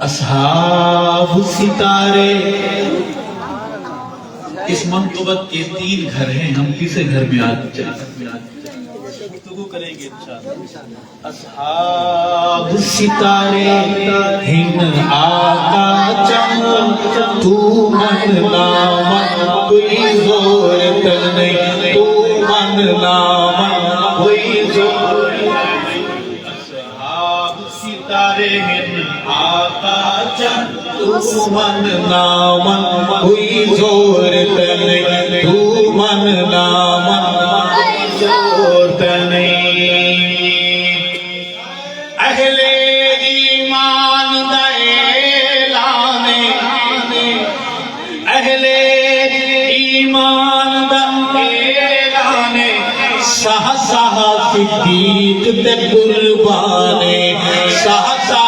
اصحاب ستارے. اس منقبت کے 3 گھر ہیں. ہم کسے گھر میں آج گفتگو کریں گے انشاءاللہ. اصحاب ستارے ہن آقا چم تو من نام کوئی زور نہیں. تو من نام کوئی زور. اصحاب ستارے ہن آقا چم تو من نام کوئی زور نہیں. تو من نام کوئی زور نہیں. اہل ایمان دا اعلان, اہل ایمان دا اعلان, سہ سہ صدیق تے قربان, سہ سہ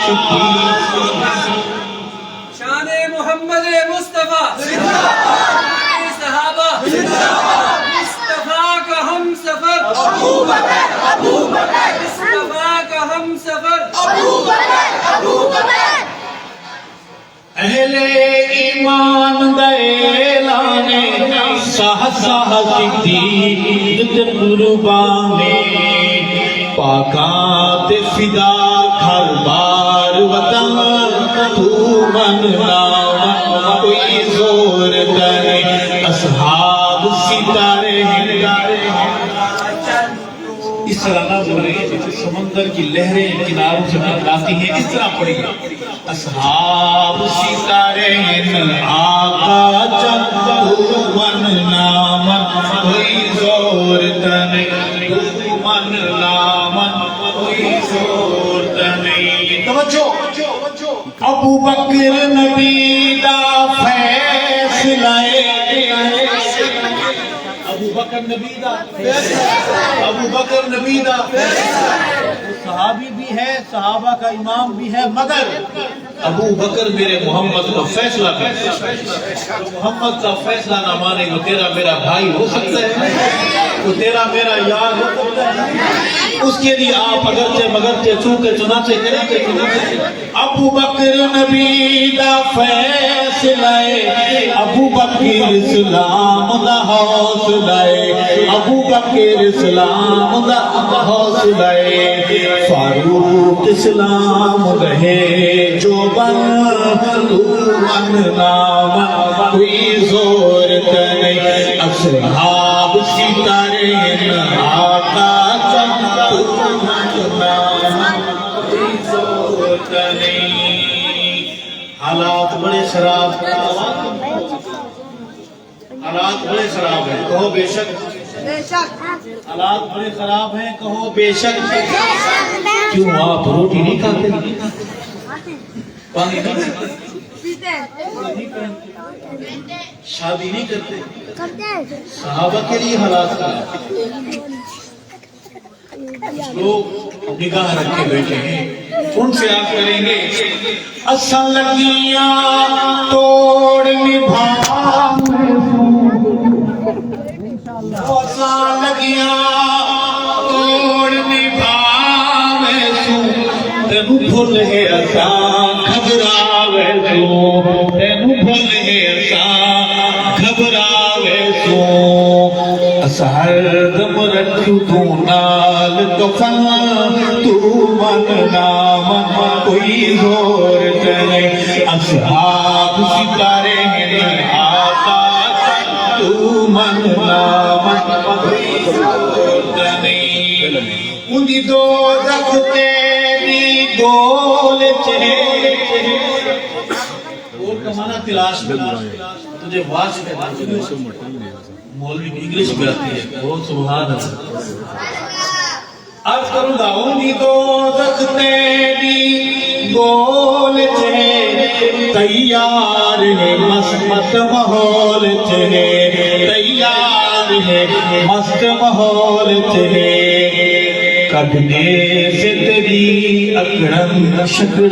صدیق. شان محمد مصطفیٰ صحابہ مصطفیٰ کا ہم سفر, مصطفیٰ کا ہم سفر. اہل ایمان دا اعلان, سہ سہ صدیق تے قربان, پاکاں تے فدا گھر بار وطن, تو من نام کوئی زور نہیں. اصحاب ستارے ہیں. اس طرح نہ بولے جیسے سمندر کی لہریں کناروں سے ٹکراتی ہیں, اس طرح پڑی. اصحاب ستارے ہیں آقا چم تو من نام کوئی زور نہیں. تو من نام کوئی زور نہیں. توجہ. ابو بکر نبی دا فیصلہ, ابو بکر نبی دا, ابو بکر نبی دا صحابی بھی ہے, صحابہ کا امام بھی ہے, مگر ابو بکر میرے محمد کا فیصلہ کرتا. محمد کا فیصلہ نہ مانے وہ تیرا میرا بھائی ہو سکتا ہے, وہ تیرا میرا یار ہو سکتا ہے. اس کے لیے آپ اگرچہ مگرچہ چونکہ چنانچہ کریں. ابو بکر نبی دا فیصلہ, ابو بکر اسلام دا حوصلہ, ابو بکر اسلام دا حوصلہ. فاروق اسلام رہے جو بن, تو من نام کوئی زور نہیں. اصحاب ستارے آقا چم تو من نام کوئی زور نہیں. حالات بڑے خراب, حالات بڑے خراب ہیں, کہو بے شک. حالات بڑے خراب ہیں, کہو بے شک. کیوں آپ روٹی نہیں کھاتے, پانی نہیں پیتے, شادی نہیں کرتے؟ صحابہ کے لیے حالات خراب. لوگ نگاہ رکھے بیٹھے ہیں, ان سے آپ کریں گے. اساں لگیاں توڑ نبھا, اساں لگیاں توڑ نبھا میں سوں, تینوں بھول ہے اساں گھبراوے سوں, تینوں بھول ہے اساں گھبراوے سوں. ہر دم رکھوں تو نال کفن, تو من نام کوئی زور نہیں. اصحاب ستارے ہیں آقا, تو من نام کوئی زور نہیں. ان دی دوزخ تیری گول چہرے, گول کا معنی تلاش کرنا. تجھے واش کرنا, مولوی انگلش میں آتی ہے, بہت سبحان اللہ. عرض کروں گا, ان دی دوزخ تیری گول چہرے, تیار ہے مست ماحول چہرے, تیار ہے مست ماحول چہرے. کبنے سے تیری اکڑن شکڑن,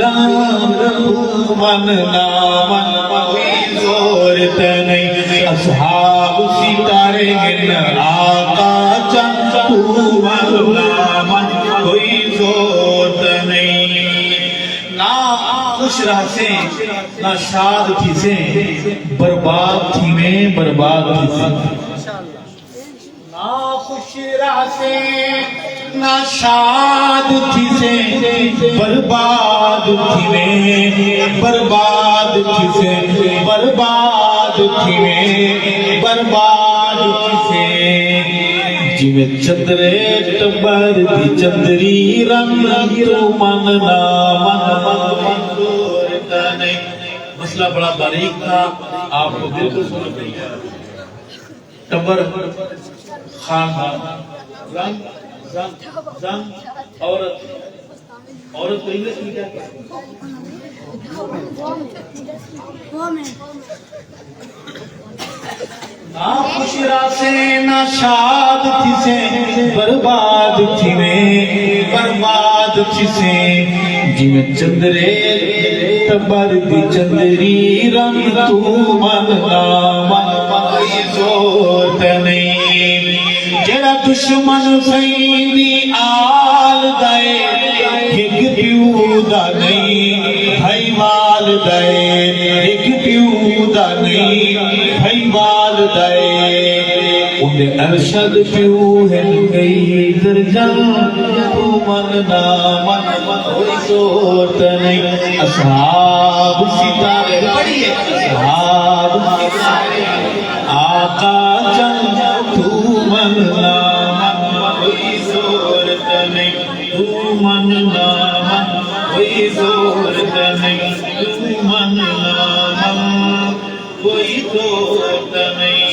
من نام کوئی زور نہیں. اصحاب ستارے ہیں آقا چم, تو من نام کوئی زور نہیں. نا خوش رہ سے نہ شاد تھی سے برباد تھی میں برباد تھی سے نہ خوش رہ سے نہ شاد تھی سے برباد تھی میں برباد تھی سے برباد تھی میں برباد تھی سے جی میں چندرے ٹبر دی چندری رنگ تو مننا من دورتا نہیں. مسئلہ بڑا باریک تھا آپ کو بالکل سمجھ نہیں ہے. ٹبر خاندان رنگ زن عورت عورت کو انگلش میں کیا کہتے ہیں؟ نہ خوش را سے نہ شاد تھی سے برباد تھی میں برباد تھی سے جی میں چندرے ٹبر دی چندری رنگ تو مننا من زورت نہیں جڑا دشمن سیدی آل دائے ایک پیو دا نہیں بھائی وال دائے ایک پیو دا نہیں بھائی وال دائے انہیں ارشد پیو ہے گئی در جان تو مننا من ہوئی صورت نہیں. اصحاب ستارے پڑھئے اصحاب ستارے آقا چند تو مننا من ہوئی صورت نہیں تو مننا من ہوئی صورت نہیں تو مننا من ہوئی صورت نہیں.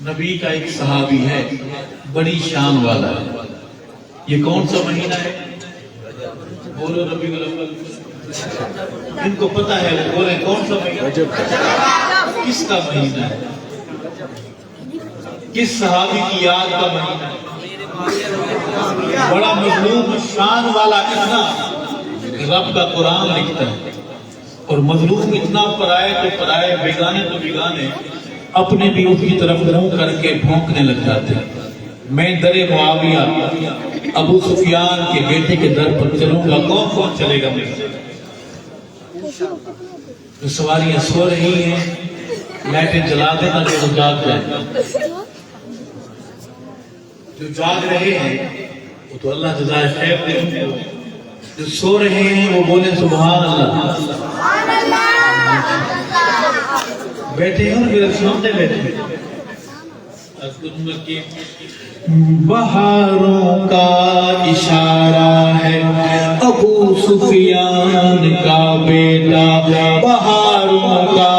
نبی کا ایک صحابی ہے بڑی شان والا ہے. یہ کون سا مہینہ ہے؟ بولو ربیع الاول. ان کو پتا ہے وہ بولے کون سا مہینہ کس کا مہینہ ہے کس صحابی کی یاد کا مہینہ ہے. بڑا مظلوم شان والا اتنا رب کا قرآن لکھتا ہے اور مظلوم اتنا پرائے تو پرائے بیگانے تو بیگانے اپنے بھی اس کی طرف منہ کر کے بھونکنے لگ جاتے ہیں. میں در معاویہ ابو سفیان کے بیٹے کے در پر چلوں گا کون کون چلے گا میرے ساتھ؟ جو سواریاں سو رہی ہیں لائٹیں جلا دینا جو جاگ جائیں. جو جاگ رہے ہیں وہ تو اللہ جزائے خیر دے ان کو. جو سو رہے ہیں وہ بولیں سبحان اللہ. بیٹھے ہیں میرے سامنے بیٹھے بہاروں کا اشارہ ہے ابو سفیان کا بیٹا بہاروں کا